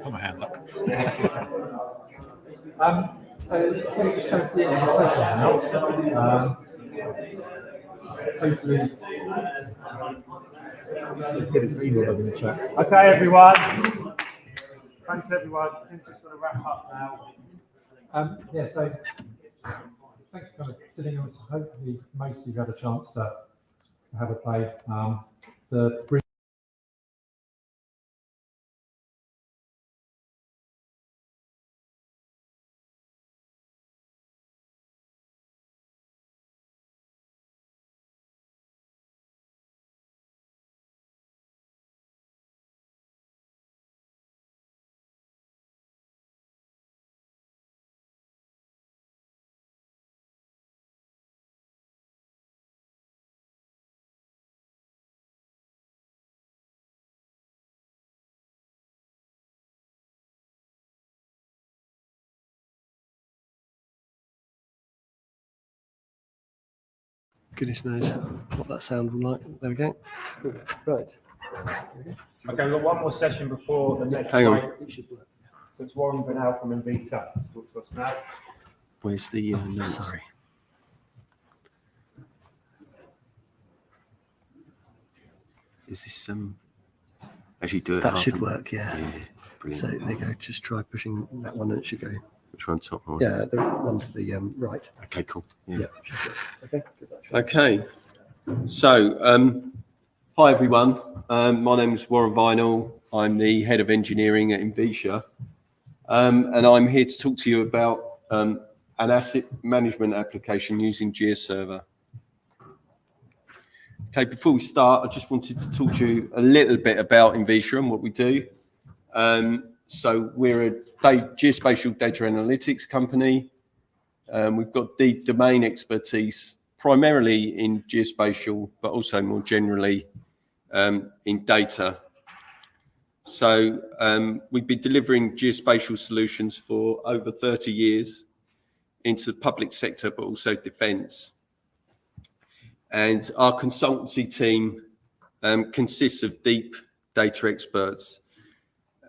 Put my hand up. So we're just going to the end of the session now. Hopefully, let's get his video in the chat. Okay, everyone. Thanks, everyone. Tim's just going to wrap up now. Yeah, so thanks for sitting on. Hopefully, most of you had a chance to have a play. The Goodness knows what that sound will like. There we go. Cool. Right. Okay, we've got one more session before the next Hang on. night. So it's Warren Vinall from Invita to talk to us now. Where's the notes? Sorry. Is this actually do it? That should work, yeah. Brilliant. So there you go. Just try pushing that one, and it should go. Which one, top one? Yeah, the one to the right. Okay, cool. Yeah. Should work. Okay. Give that a shot. Okay. So, hi everyone. My name is Warren Vinall. I'm the head of engineering at Invita, and I'm here to talk to you about an asset management application using GeoServer. Okay, before we start, I just wanted to talk to you a little bit about Invita and what we do. So we're a geospatial data analytics company. We've got deep domain expertise, primarily in geospatial, but also more generally in data. So we've been delivering geospatial solutions for over 30 years into the public sector, but also defence. And our consultancy team consists of deep data experts.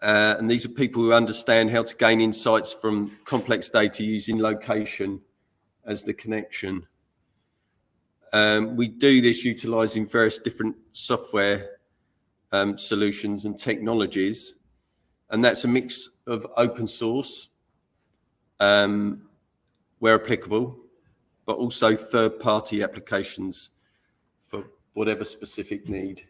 And these are people who understand how to gain insights from complex data using location as the connection. We do this utilizing various different software solutions and technologies. And that's a mix of open source, where applicable, but also third-party applications for whatever specific need.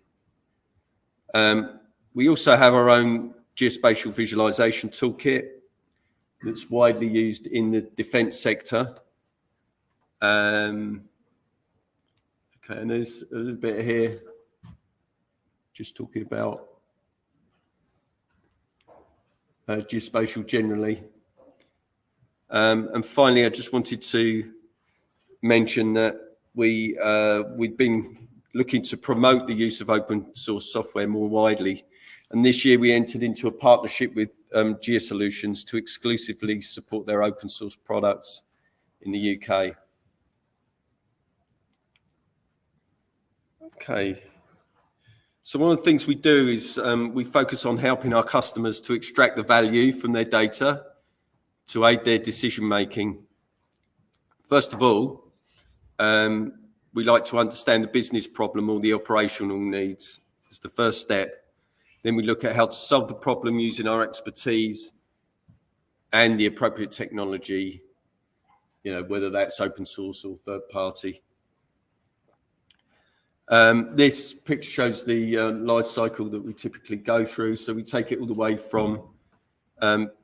We also have our own geospatial visualization toolkit that's widely used in the defence sector. Okay, and there's a little bit here just talking about geospatial generally. And finally, I just wanted to mention that we've been looking to promote the use of open source software more widely. And this year we entered into a partnership with GeoSolutions to exclusively support their open source products in the UK. Okay. So one of the things we do is we focus on helping our customers to extract the value from their data to aid their decision making. First of all, we like to understand the business problem or the operational needs as the first step. Then we look at how to solve the problem using our expertise and the appropriate technology, whether that's open source or third party. This picture shows the life cycle that we typically go through. So we take it all the way from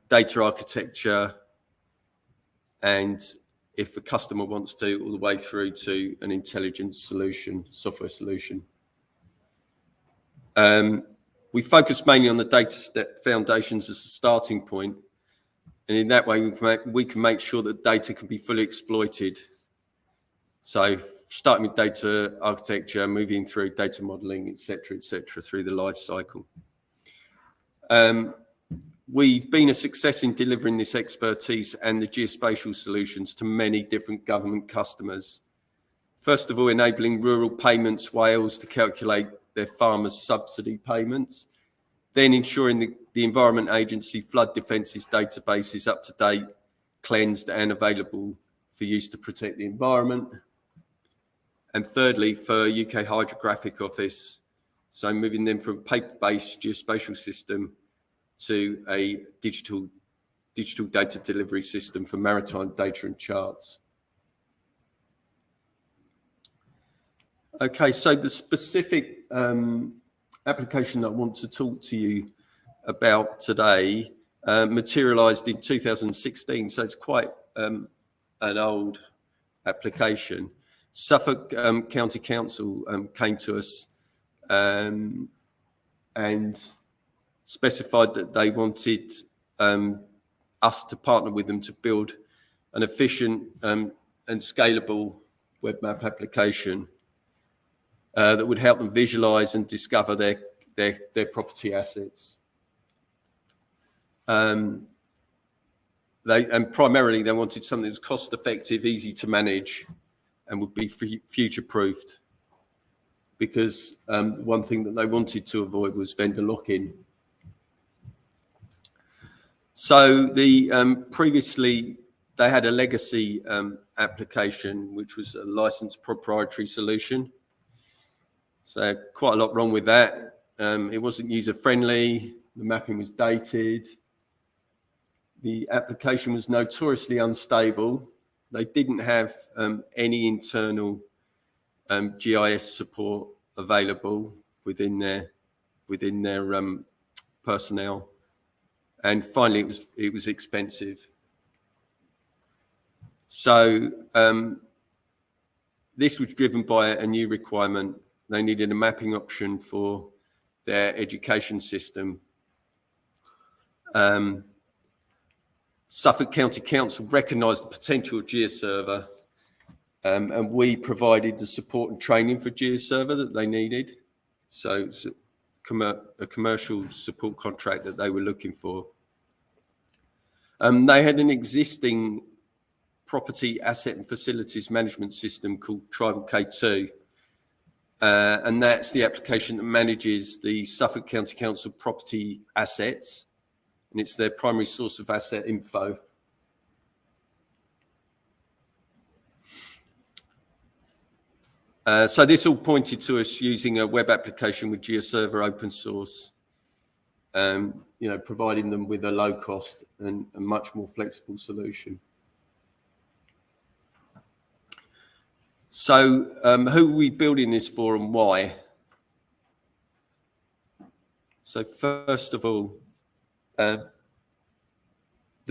data architecture, and if a customer wants to, all the way through to an intelligent solution, software solution. We focus mainly on the data foundations as a starting point, and in that way we can make sure that data can be fully exploited. So starting with data architecture, moving through data modeling, etc., through the life cycle. We've been a success in delivering this expertise and the geospatial solutions to many different government customers. First of all, enabling Rural Payments Wales to calculate their farmers' subsidy payments, then ensuring the Environment Agency Flood Defences database is up to date, cleansed and available for use to protect the environment. And thirdly, for UK Hydrographic Office, so moving them from a paper-based geospatial system to a digital data delivery system for maritime data and charts. Okay, so the specific application that I want to talk to you about today materialised in 2016, so it's quite an old application. Suffolk County Council came to us and specified that they wanted us to partner with them to build an efficient and scalable web map application that would help them visualize and discover their property assets. And primarily they wanted something that was cost effective, easy to manage, and would be future proofed, because one thing that they wanted to avoid was vendor lock-in. So previously they had a legacy application, which was a licensed proprietary solution. So quite a lot wrong with that. It wasn't user friendly. The mapping was dated. The application was notoriously unstable. They didn't have any internal GIS support available within their personnel. And finally, it was expensive. So this was driven by a new requirement. They needed a mapping option for their education system. Suffolk County Council recognised the potential of GeoServer, and we provided the support and training for GeoServer that they needed. So it's a commercial support contract that they were looking for. They had an existing property asset and facilities management system called Tribal K2, and that's the application that manages the Suffolk County Council property assets, and it's their primary source of asset info. So this all pointed to us using a web application with GeoServer open source, providing them with a low cost and a much more flexible solution. So who are we building this for and why? So first of all, the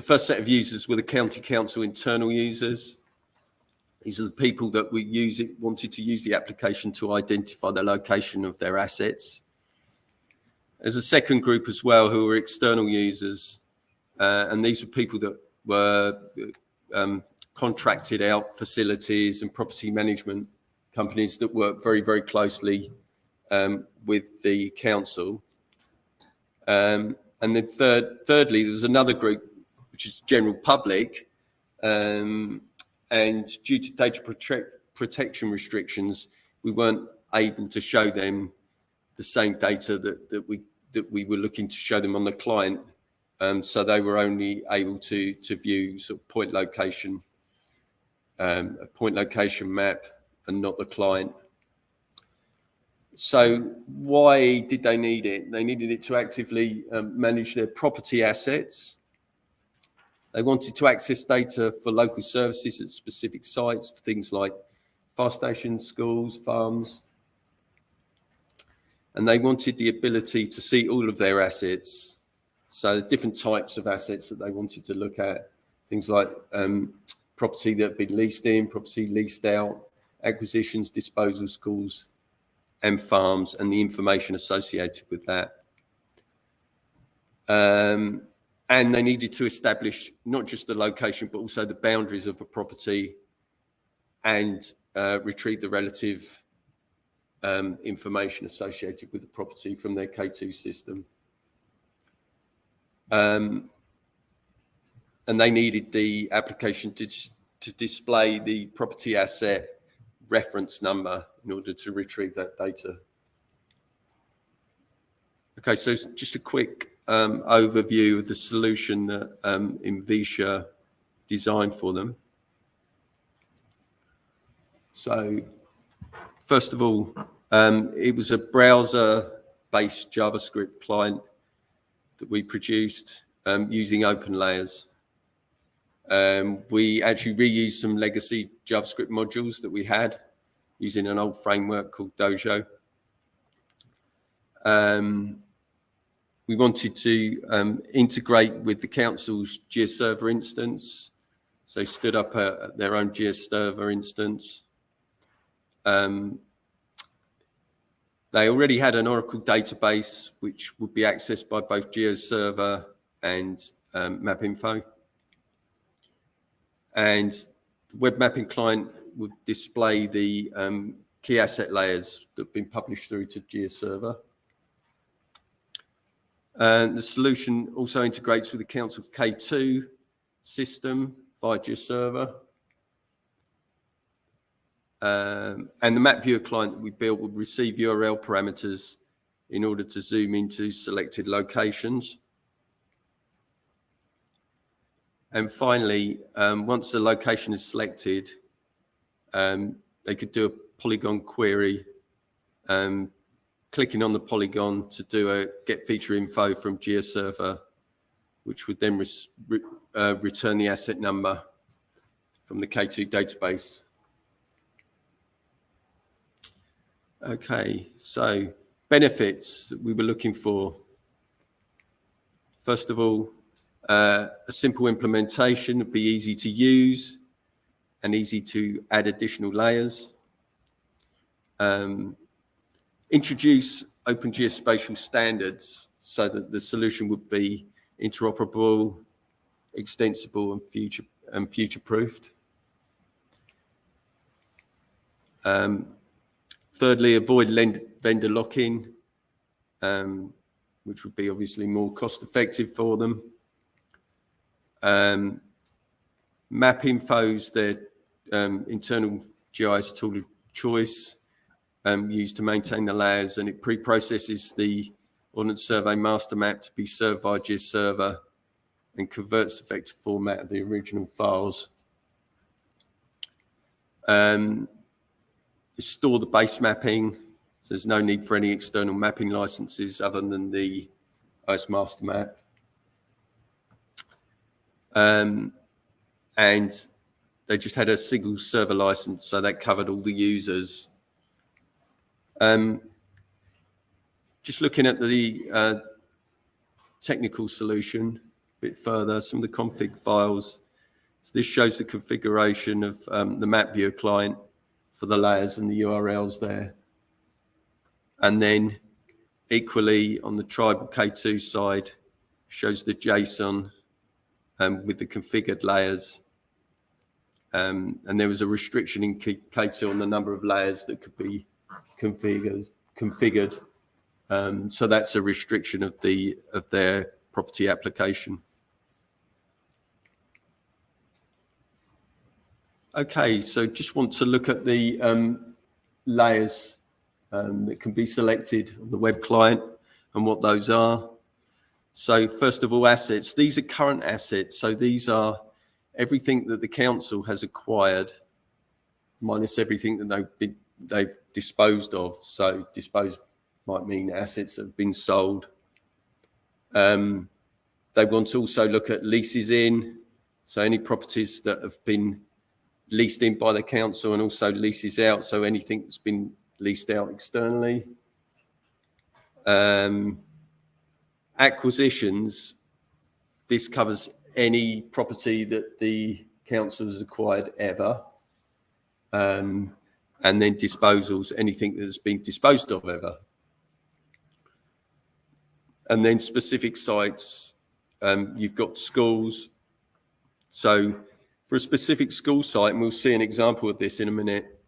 first set of users were the County Council internal users. These are the people that wanted to use the application to identify the location of their assets. There's a second group as well who were external users, and these were people that were contracted out facilities and property management companies that work very, very closely with the council. And then thirdly, there was another group, which is general public, and due to data protection restrictions, we weren't able to show them the same data that we were looking to show them on the client. So they were only able to view sort of point location, a point location map, and not the client. So why did they need it? They needed it to actively manage their property assets. They wanted to access data for local services at specific sites, for things like fire stations, schools, farms. And they wanted the ability to see all of their assets. So the different types of assets that they wanted to look at, things like property that had been leased in, property leased out, acquisitions, disposal schools, and farms and the information associated with that. And they needed to establish not just the location, but also the boundaries of a property and retrieve the relative information associated with the property from their K2 system. And they needed the application to display the property asset reference number in order to retrieve that data. Okay, so just a quick overview of the solution that Invisha designed for them. So first of all, it was a browser-based JavaScript client that we produced using open layers. We actually reused some legacy JavaScript modules that we had using an old framework called Dojo. We wanted to integrate with the council's GeoServer instance, so stood up their own GeoServer instance. They already had an Oracle database which would be accessed by both GeoServer and MapInfo. And the web mapping client would display the key asset layers that have been published through to GeoServer. The solution also integrates with the council's K2 system via GeoServer. And the map viewer client that we built would receive URL parameters in order to zoom into selected locations. And finally, once the location is selected, they could do a polygon query, clicking on the polygon to do a get feature info from GeoServer, which would then return the asset number from the K2 database. Okay, so benefits that we were looking for. First of all, a simple implementation would be easy to use and easy to add additional layers. Introduce open geospatial standards so that the solution would be interoperable, extensible, and future-proofed. Thirdly, avoid vendor lock-in, which would be obviously more cost-effective for them. MapInfo's their internal GIS tool of choice, used to maintain the layers, and it pre-processes the Ordnance Survey master map to be served via GeoServer and converts the vector format of the original files. Store the base mapping, so there's no need for any external mapping licenses other than the OS master map. And they just had a single server license, so that covered all the users. Just looking at the technical solution a bit further, some of the config files. So this shows the configuration of the map viewer client for the layers and the URLs there. And then equally on the tribal K2 side, shows the JSON with the configured layers. And there was a restriction in K2 on the number of layers that could be configured. So that's a restriction of their property application. Okay, so just want to look at the layers that can be selected on the web client and what those are. So first of all, assets. These are current assets. So these are everything that the council has acquired, minus everything that they've disposed of. So disposed might mean assets that have been sold. They want to also look at leases in. So any properties that have been leased in by the council, and also leases out, so anything that's been leased out externally. Acquisitions, this covers any property that the council has acquired ever. And and then disposals, anything that's been disposed of ever. And then specific sites, you've got schools. So for a specific school site, and we'll see an example of this in a minute,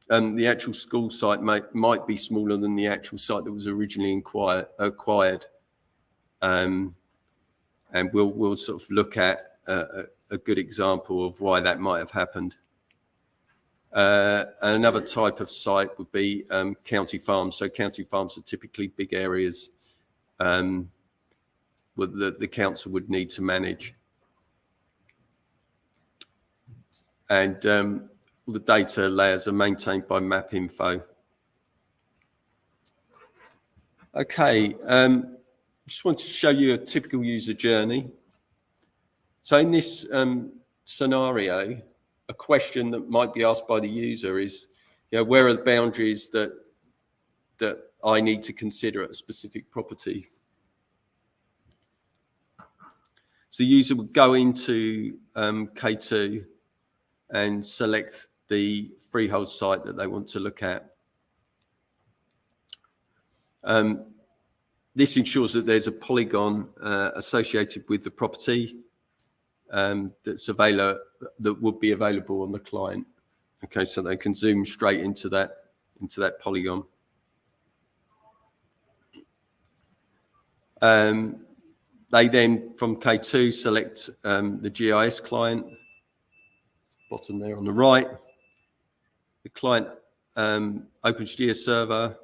the actual school site might be smaller than the actual site that was originally acquired. And we'll sort of look at a good example of why that might have happened. And another type of site would be county farms. So county farms are typically big areas that the council would need to manage. And all the data layers are maintained by MapInfo. Okay, just want to show you a typical user journey. So in this scenario, a question that might be asked by the user is, where are the boundaries that I need to consider at a specific property? So the user would go into K2 and select the freehold site that they want to look at. This ensures that there's a polygon associated with the property that's available, that would be available on the client. Okay, so they can zoom straight into that polygon. They then, from K2, select the GIS client, bottom there on the right. The client opens GeoServer,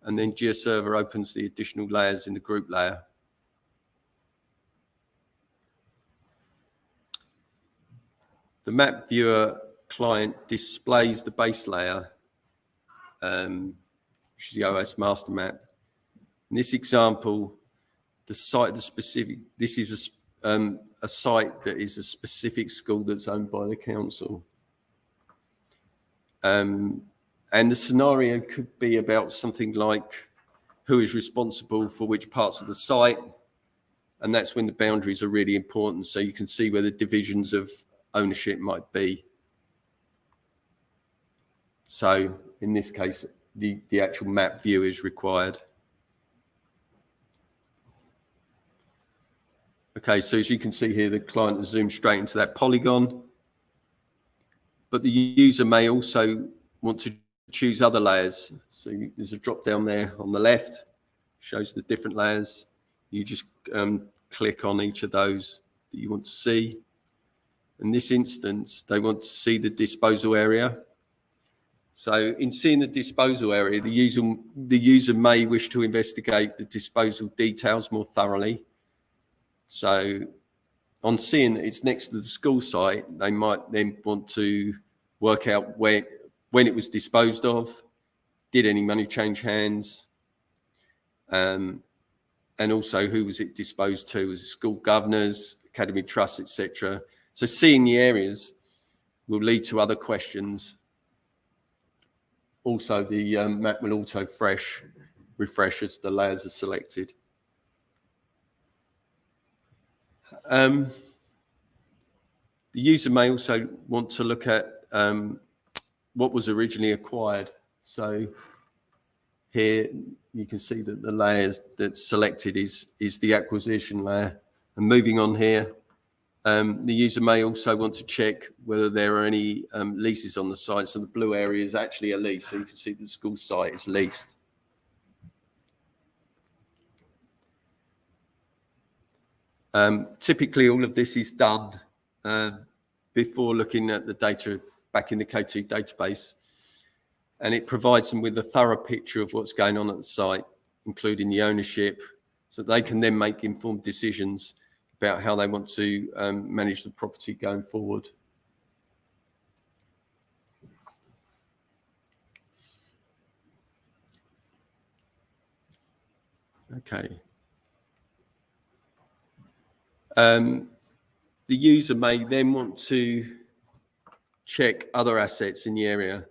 and then GeoServer opens the additional layers in the group layer. The map viewer client displays the base layer, which is the OS master map. In this example, the site, this is a site that is a specific school that's owned by the council. And the scenario could be about something like who is responsible for which parts of the site. And that's when the boundaries are really important. So you can see where the divisions of ownership might be. So in this case, the actual map view is required. Okay, so as you can see here, the client has zoomed straight into that polygon, but the user may also want to choose other layers. So there's a drop down there on the left, shows the different layers. You just click on each of those that you want to see. In this instance, they want to see the disposal area. So in seeing the disposal area, the user may wish to investigate the disposal details more thoroughly. So on seeing that it's next to the school site, they might then want to work out when it was disposed of, did any money change hands, and also who was it disposed to, was it school governors, academy trusts, etc. So seeing the areas will lead to other questions. Also, the map will auto refresh as the layers are selected. The user may also want to look at what was originally acquired. So here you can see that the layers that's selected is the acquisition layer. And moving on here, the user may also want to check whether there are any leases on the site. So the blue area is actually a lease. So you can see the school site is leased. Typically, all of this is done before looking at the data back in the K2 database, and it provides them with a thorough picture of what's going on at the site, including the ownership, so they can then make informed decisions about how they want to manage the property going forward. Okay. The user may then want to check other assets in the area.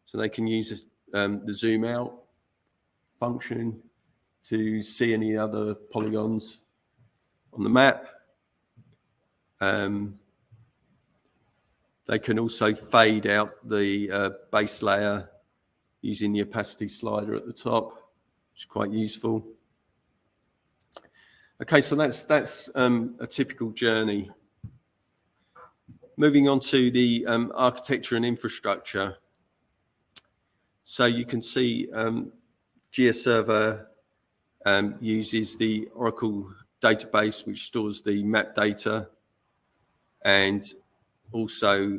So they can use the zoom out function to see any other polygons on the map. They can also fade out the base layer using the opacity slider at the top, which is quite useful. Okay, so that's a typical journey. Moving on to the architecture and infrastructure. So you can see GeoServer uses the Oracle database, which stores the map data, and also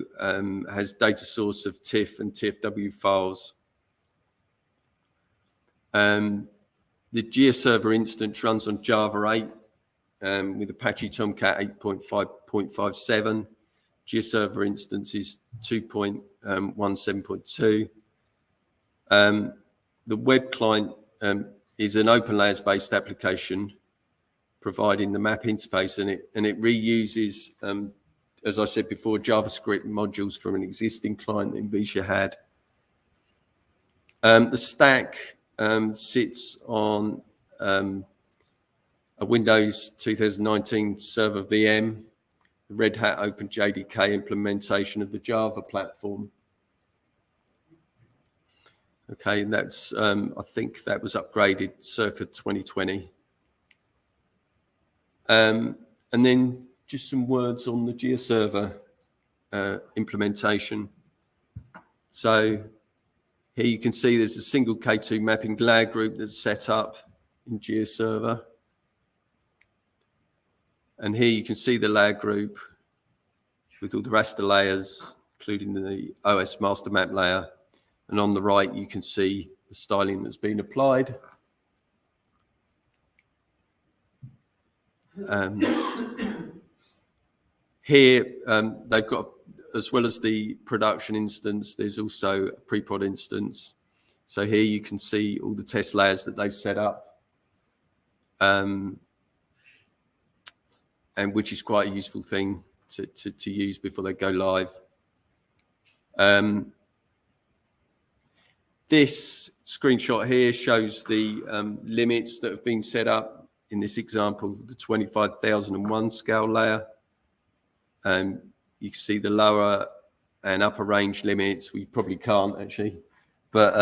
has data source of TIFF and TFW files. The GeoServer instance runs on Java 8 with Apache Tomcat 8.5.57. GeoServer instance is 2.17.2. The web client is an open layers based application providing the map interface, and it reuses, as I said before, JavaScript modules from an existing client that Invisha had. The stack sits on a Windows 2019 server VM, the Red Hat OpenJDK implementation of the Java platform. Okay, and that's, I think that was upgraded circa 2020. And then just some words on the GeoServer implementation. So here you can see there's a single K2 mapping layer group that's set up in GeoServer. And here you can see the layer group with all the raster layers, including the OS master map layer. And on the right, you can see the styling that's been applied. Here, they've got, as well as the production instance, there's also a pre-prod instance. So here you can see all the test layers that they've set up, and which is quite a useful thing to use before they go live. This screenshot here shows the limits that have been set up in this example, the 25,001 scale layer. You can see the lower and upper range limits. We probably can't actually, but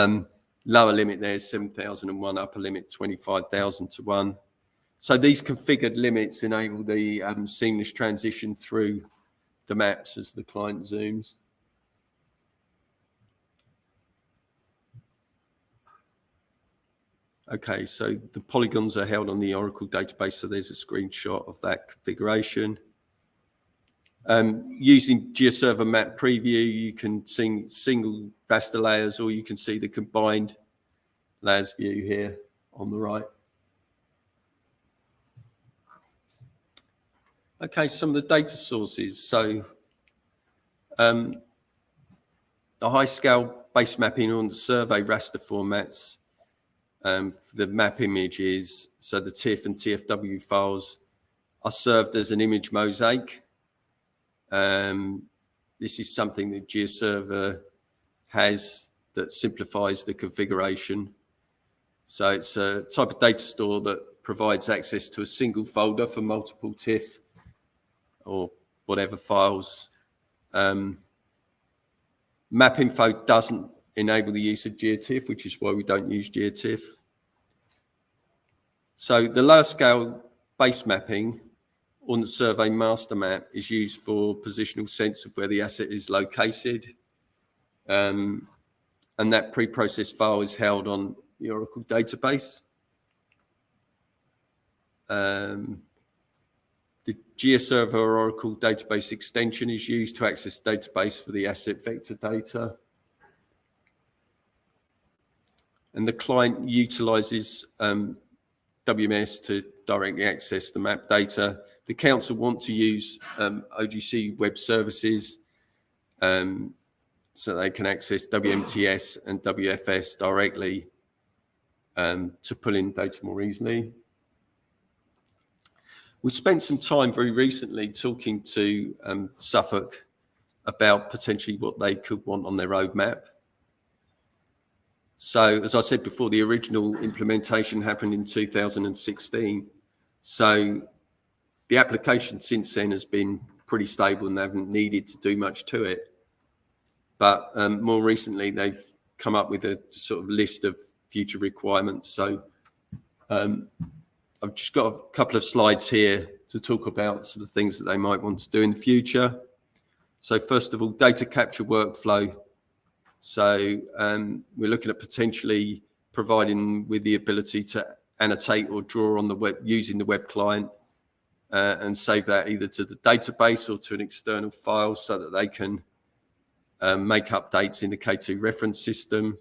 lower limit there is 7,001, upper limit 25,001. So these configured limits enable the seamless transition through the maps as the client zooms. Okay, so the polygons are held on the Oracle database, so there's a screenshot of that configuration. Using GeoServer Map Preview, you can see single raster layers, or you can see the combined layers view here on the right. Okay, some of the data sources. So a high-scale base mapping on the survey raster formats. The map images, so the TIFF and TFW files, are served as an image mosaic. This is something that GeoServer has that simplifies the configuration. So it's a type of data store that provides access to a single folder for multiple TIFF or whatever files. MapInfo doesn't enable the use of GeoTIFF, which is why we don't use GeoTIFF. So the lower scale base mapping on the survey master map is used for positional sense of where the asset is located. And that pre-processed file is held on the Oracle database. The GeoServer Oracle database extension is used to access the database for the asset vector data. And the client utilizes WMS to directly access the map data. The council want to use OGC web services so they can access WMTS and WFS directly to pull in data more easily. We spent some time very recently talking to Suffolk about potentially what they could want on their roadmap. So, as I said before, the original implementation happened in 2016. So the application since then has been pretty stable and they haven't needed to do much to it. but more recently they've come up with a sort of list of future requirements. So I've just got a couple of slides here to talk about sort of things that they might want to do in the future. So first of all, data capture workflow. So we're looking at potentially providing with the ability to annotate or draw on the web using the web client and save that either to the database or to an external file so that they can make updates in the K2 reference system,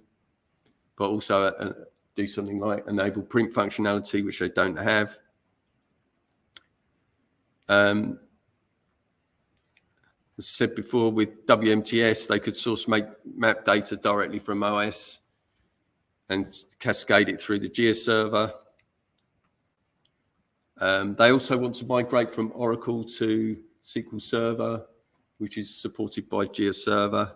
but also do something like enable print functionality, which they don't have. As I said before, with WMTS, they could source map data directly from OS and cascade it through the GeoServer. They also want to migrate from Oracle to SQL Server, which is supported by GeoServer.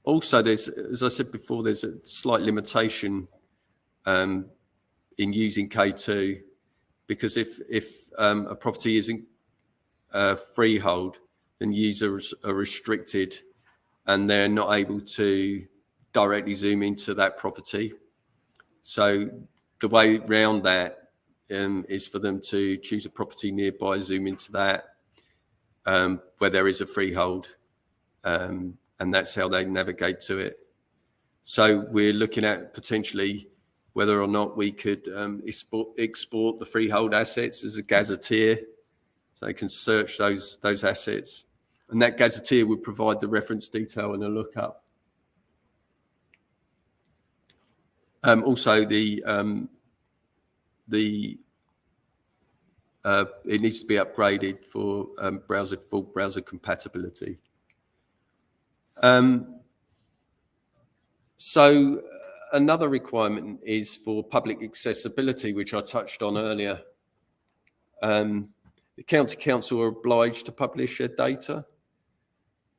Also, as I said before, there's a slight limitation in using K2, because if a property isn't freehold, then users are restricted and they're not able to directly zoom into that property. So the way around that is for them to choose a property nearby, zoom into that, where there is a freehold, and that's how they navigate to it. So we're looking at potentially whether or not we could export the freehold assets as a gazetteer, so they can search those assets, and that gazetteer would provide the reference detail and a lookup. Also, it needs to be upgraded for full browser compatibility. So another requirement is for public accessibility, which I touched on earlier. The county council are obliged to publish their data.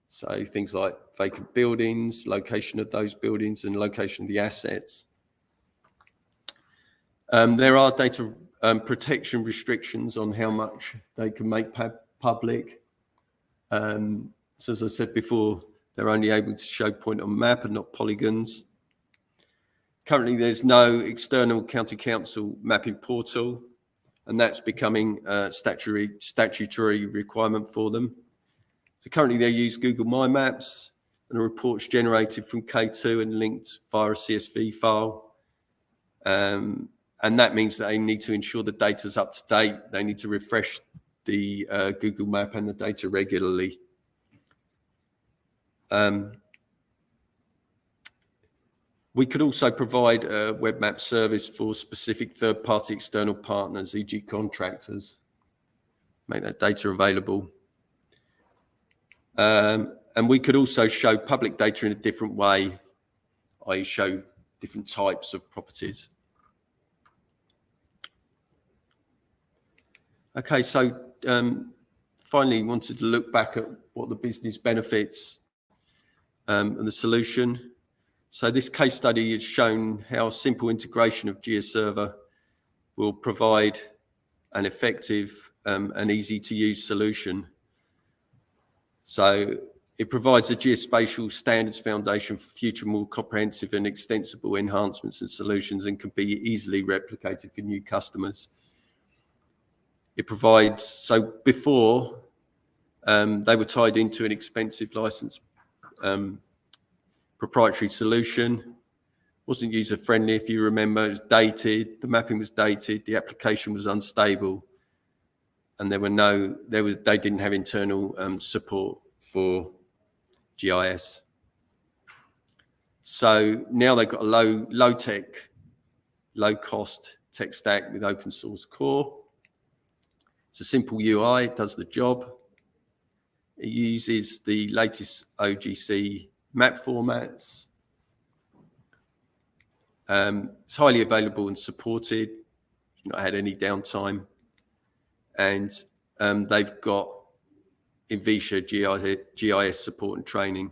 So things like vacant buildings, location of those buildings, and location of the assets. There are data protection restrictions on how much they can make public. So as I said before, they're only able to show point on map and not polygons. Currently, there's no external county council mapping portal, and that's becoming a statutory requirement for them. So currently they use Google My Maps, and the reports generated from K2 and linked via a CSV file. And that means that they need to ensure the data's up to date. They need to refresh the Google Map and the data regularly. We could also provide a web map service for specific third-party external partners, e.g. contractors, make that data available. And we could also show public data in a different way, i.e. show different types of properties. Okay, so finally wanted to look back at what the business benefits and the solution. So this case study has shown how simple integration of GeoServer will provide an effective and easy to use solution. So it provides a geospatial standards foundation for future more comprehensive and extensible enhancements and solutions, and can be easily replicated for new customers. It provides, so before they were tied into an expensive license proprietary solution, wasn't user friendly. If you remember, it was dated, the mapping was dated, the application was unstable, and they didn't have internal support for GIS. So now they've got a low tech, low cost tech stack with open source core. It's a simple UI, it does the job. It uses the latest OGC map formats. It's highly available and supported. It's not had any downtime. And they've got Invisha GIS support and training.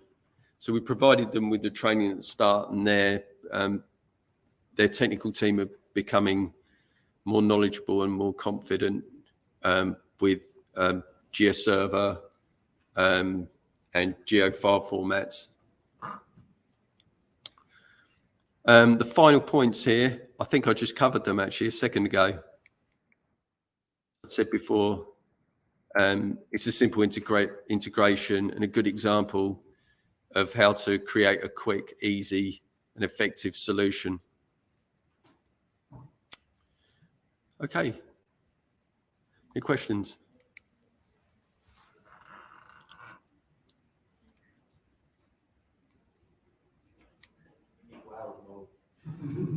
So we provided them with the training at the start, and their technical team are becoming more knowledgeable and more confident with GeoServer, and GeoFile formats. The final points here, I think I just covered them actually a second ago. I said before, it's a simple integration and a good example of how to create a quick, easy, and effective solution. Okay. Any questions?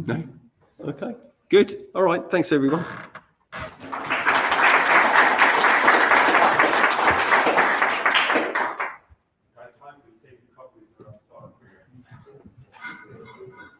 No? Okay. Good. All right. Thanks, everyone.